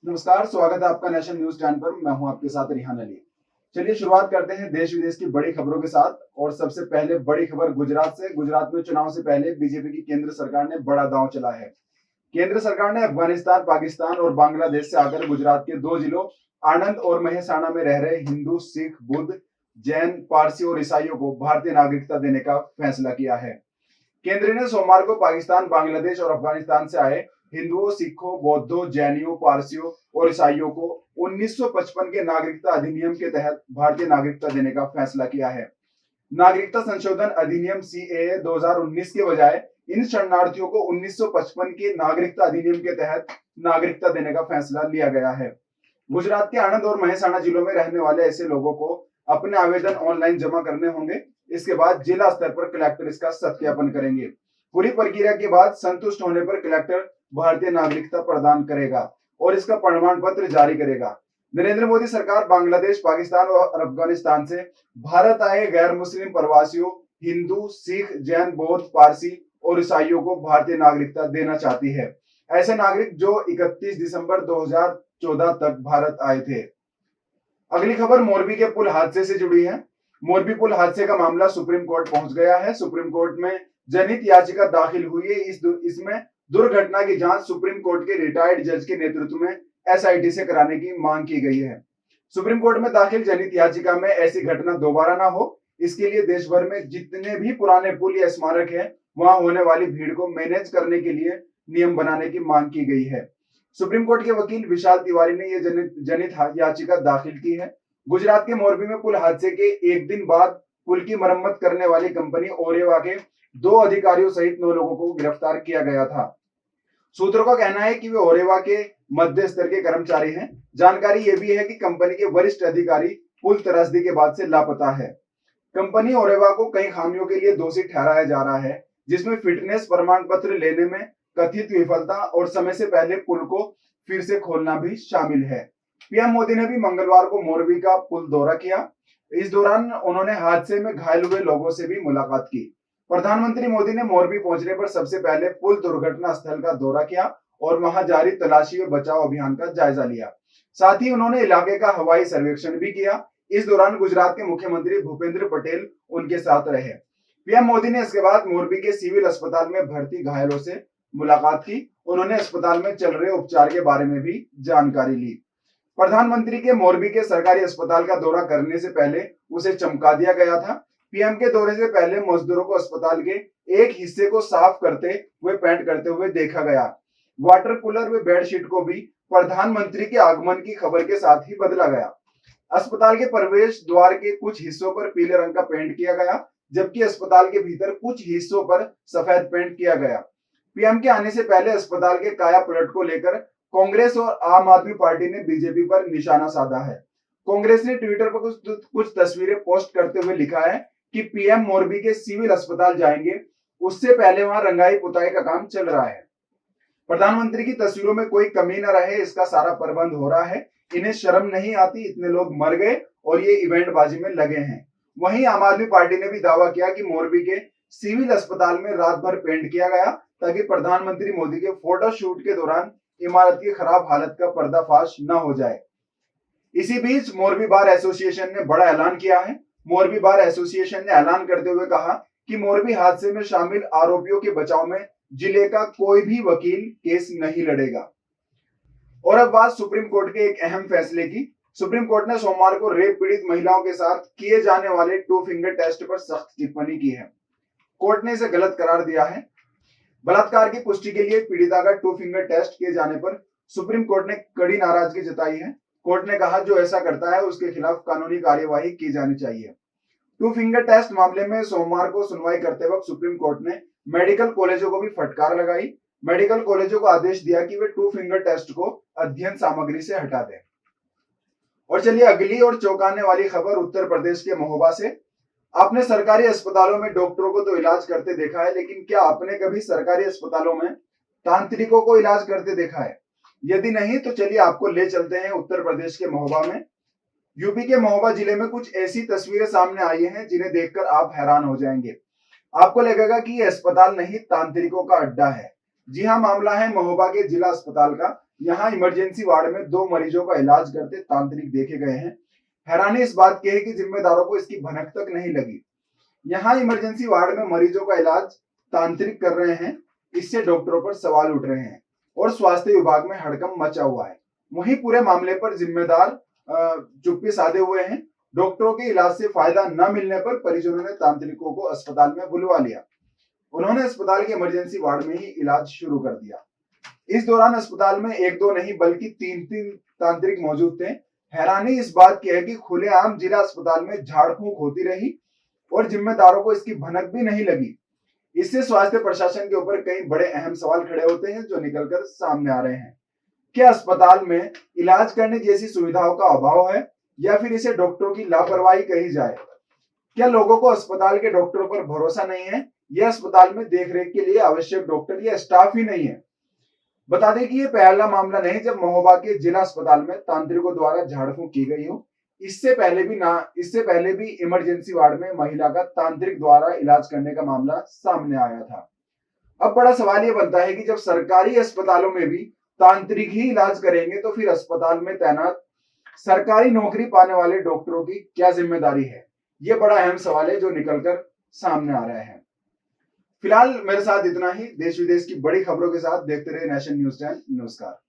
नमस्कार, स्वागत है आपका नेशन न्यूज चैनल पर। मैं हूं आपके साथ रिहान अली। चलिए शुरुआत करते हैं देश विदेश की बड़ी खबरों के साथ। और सबसे पहले बड़ी खबर गुजरात से। गुजरात में चुनाव से पहले बीजेपी की केंद्र सरकार ने बड़ा दांव चला है। केंद्र सरकार ने अफगानिस्तान, पाकिस्तान और बांग्लादेश से आकर गुजरात के दो जिलों आणंद और महेसाणा में रह रहे हिंदू, सिख, बुद्ध, जैन, पारसी और ईसाइयों को भारतीय नागरिकता देने का फैसला किया है। केंद्र ने सोमवार को पाकिस्तान, बांग्लादेश और अफगानिस्तान से आए हिंदुओं, सिखों, बौद्धों, जैनियों, पारसियों और ईसाइयों को 1955 के नागरिकता अधिनियम के तहत भारतीय नागरिकता देने का फैसला किया है। नागरिकता संशोधन अधिनियम सीएए 2019 के बजाय इन शरणार्थियों को 1955 के नागरिकता अधिनियम के तहत नागरिकता देने का फैसला लिया गया है। गुजरात के आणंद और महेसाणा जिलों में रहने वाले ऐसे लोगों को अपने आवेदन ऑनलाइन जमा करने होंगे। इसके बाद जिला स्तर पर कलेक्टर इसका सत्यापन करेंगे। पूरी प्रक्रिया के बाद संतुष्ट होने पर कलेक्टर भारतीय नागरिकता प्रदान करेगा और इसका प्रमाण पत्र जारी करेगा। नरेंद्र मोदी सरकार बांग्लादेश, पाकिस्तान और अफगानिस्तान से भारत आए गैर मुस्लिम प्रवासियों, हिंदू, सिख, जैन, बौद्ध, पारसी और ईसाइयों को भारतीय नागरिकता देना चाहती है। ऐसे नागरिक जो 31 दिसंबर 2014 तक भारत आए थे। अगली खबर मोरबी के पुल हादसे से जुड़ी है। मोरबी पुल हादसे का मामला सुप्रीम कोर्ट पहुंच गया है। सुप्रीम कोर्ट में जनहित याचिका दाखिल हुई है। इसमें दुर्घटना की जांच सुप्रीम कोर्ट के रिटायर्ड जज के नेतृत्व में एसआईटी से कराने की मांग की गई है। सुप्रीम कोर्ट में दाखिल जनहित याचिका में ऐसी घटना दोबारा ना हो, इसके लिए देश भर में जितने भी पुराने पुल या स्मारक हैं, वहां होने वाली भीड़ को मैनेज करने के लिए नियम बनाने की मांग की गई है। सुप्रीम कोर्ट के वकील विशाल तिवारी ने यह जनहित याचिका दाखिल की है। गुजरात के मोरबी में पुल हादसे के एक दिन बाद पुल की मरम्मत करने वाली कंपनी ओरेवा के 2 अधिकारियों सहित 9 लोगों को गिरफ्तार किया गया था। सूत्रों का कहना है कि वे ओरेवा के मध्य स्तर के कर्मचारी हैं। जानकारी यह भी है कि कंपनी के वरिष्ठ अधिकारी पुल त्रासदी के बाद से लापता है। कंपनी ओरेवा को कई खामियों के लिए दोषी ठहराया जा रहा है, जिसमें फिटनेस प्रमाण पत्र लेने में कथित विफलता और समय से पहले पुल को फिर से खोलना भी शामिल है। पीएम मोदी ने भी मंगलवार को मोरबी का पुल दौरा किया। इस दौरान उन्होंने हादसे में घायल हुए लोगों से भी मुलाकात की। प्रधानमंत्री मोदी ने मोरबी पहुंचने पर सबसे पहले पुल दुर्घटना स्थल का दौरा किया और वहां जारी तलाशी व बचाव अभियान का जायजा लिया। साथ ही उन्होंने इलाके का हवाई सर्वेक्षण भी किया। इस दौरान गुजरात के मुख्यमंत्री भूपेंद्र पटेल उनके साथ रहे। पीएम मोदी ने इसके बाद मोरबी के सिविल अस्पताल में भर्ती घायलों से मुलाकात की। उन्होंने अस्पताल में चल रहे उपचार के बारे में भी जानकारी ली। प्रधानमंत्री के मोरबी के सरकारी अस्पताल का दौरा करने से पहले उसे चमका दिया गया था। पीएम के दौरे से पहले मजदूरों को अस्पताल के एक हिस्से को साफ करते हुए पेंट करते हुए देखा गया। वाटर कूलर व बेडशीट को भी प्रधानमंत्री के आगमन की खबर के साथ ही बदला गया। अस्पताल के प्रवेश द्वार के कुछ हिस्सों पर पीले रंग का पेंट किया गया, जबकि अस्पताल के भीतर कुछ हिस्सों पर सफेद पेंट किया गया। पीएम के आने से पहले अस्पताल के काया पलट को लेकर कांग्रेस और आम आदमी पार्टी ने बीजेपी पर निशाना साधा है। कांग्रेस ने ट्विटर पर कुछ तस्वीरें पोस्ट करते हुए लिखा है कि पीएम मोरबी के सिविल अस्पताल जाएंगे, उससे पहले वहां रंगाई पुताई का काम चल रहा है। प्रधानमंत्री की तस्वीरों में कोई कमी न रहे, इसका सारा प्रबंध हो रहा है। इन्हें शर्म नहीं आती, इतने लोग मर गए और ये इवेंट बाजी में लगे हैं। वहीं आम आदमी पार्टी ने भी दावा किया कि मोरबी के सिविल अस्पताल में रात भर पेंट किया गया ताकि प्रधानमंत्री मोदी के फोटो शूट के दौरान इमारत की खराब हालत का पर्दाफाश न हो जाए। इसी बीच मोरबी बार एसोसिएशन ने बड़ा ऐलान किया है। मोरबी बार एसोसिएशन ने ऐलान करते हुए कहा कि मोरबी हादसे में शामिल आरोपियों के बचाव में जिले का कोई भी वकील केस नहीं लड़ेगा। और अब बात सुप्रीम कोर्ट के एक अहम फैसले की। सुप्रीम कोर्ट ने सोमवार को रेप पीड़ित महिलाओं के साथ किए जाने वाले 2 फिंगर टेस्ट पर सख्त टिप्पणी की है। कोर्ट ने इसे गलत करार दिया है। बलात्कार की पुष्टि के लिए पीड़िता का 2 फिंगर टेस्ट किए जाने पर सुप्रीम कोर्ट ने कड़ी नाराजगी जताई है। कोर्ट ने कहा जो ऐसा करता है उसके खिलाफ कानूनी कार्यवाही की जानी चाहिए। 2 फिंगर टेस्ट मामले में सोमवार को सुनवाई करते वक्त सुप्रीम कोर्ट ने मेडिकल कॉलेजों को भी फटकार लगाई। मेडिकल कॉलेजों को आदेश दिया कि वे 2 फिंगर टेस्ट को अध्ययन सामग्री से हटा दें। और चलिए अगली और चौंकाने वाली खबर उत्तर प्रदेश के महोबा से। आपने सरकारी अस्पतालों में डॉक्टरों को तो इलाज करते देखा है, लेकिन क्या आपने कभी सरकारी अस्पतालों में तांत्रिकों को इलाज करते देखा है? यदि नहीं तो चलिए आपको ले चलते हैं उत्तर प्रदेश के महोबा में। यूपी के महोबा जिले में कुछ ऐसी तस्वीरें सामने आई हैं जिन्हें देखकर आप हैरान हो जाएंगे। आपको लगेगा कि ये अस्पताल नहीं तांत्रिकों का अड्डा है। जी हाँ, मामला है महोबा के जिला अस्पताल का, यहाँ इमरजेंसी वार्ड में 2 मरीजों का इलाज करते तांत्रिक देखे गए हैं। हैरानी इस बात की है कि जिम्मेदारों को इसकी भनक तक नहीं लगी। यहाँ इमरजेंसी वार्ड में मरीजों का इलाज तांत्रिक कर रहे हैं, इससे डॉक्टरों पर सवाल उठ रहे हैं और स्वास्थ्य विभाग में हड़कंप मचा हुआ है। वहीं पूरे मामले पर जिम्मेदार चुप्पी साधे हुए हैं। डॉक्टरों के इलाज से फायदा न मिलने पर परिजनों ने तांत्रिकों को अस्पताल में बुलवा लिया। उन्होंने अस्पताल के इमरजेंसी वार्ड में ही इलाज शुरू कर दिया। इस दौरान अस्पताल में 1-2 नहीं बल्कि 3-3 तांत्रिक मौजूद थे। हैरानी इस बात की है कि खुलेआम जिला अस्पताल में झाड़ फूंक होती रही और जिम्मेदारों को इसकी भनक भी नहीं लगी। इससे स्वास्थ्य प्रशासन के ऊपर कई बड़े अहम सवाल खड़े होते हैं जो निकलकर सामने आ रहे हैं। क्या अस्पताल में इलाज करने जैसी सुविधाओं का अभाव है या फिर इसे डॉक्टरों की लापरवाही कही जाए? क्या लोगों को अस्पताल के डॉक्टरों पर भरोसा नहीं है या अस्पताल में देखरेख के लिए आवश्यक डॉक्टर या स्टाफ ही नहीं है? बता दें कि ये पहला मामला नहीं जब महोबा के जिला अस्पताल में तांत्रिकों द्वारा झाड़ फूंक की गई हो। इससे पहले भी इमरजेंसी वार्ड में महिला का तांत्रिक द्वारा इलाज करने का मामला सामने आया था। अब बड़ा सवाल ये बनता है कि जब सरकारी अस्पतालों में भी तांत्रिक ही इलाज करेंगे तो फिर अस्पताल में तैनात सरकारी नौकरी पाने वाले डॉक्टरों की क्या जिम्मेदारी है? ये बड़ा अहम सवाल है जो निकलकर सामने आ रहा है। फिलहाल मेरे साथ इतना ही। देश विदेश की बड़ी खबरों के साथ देखते रहे नेशन न्यूज 10। नमस्कार।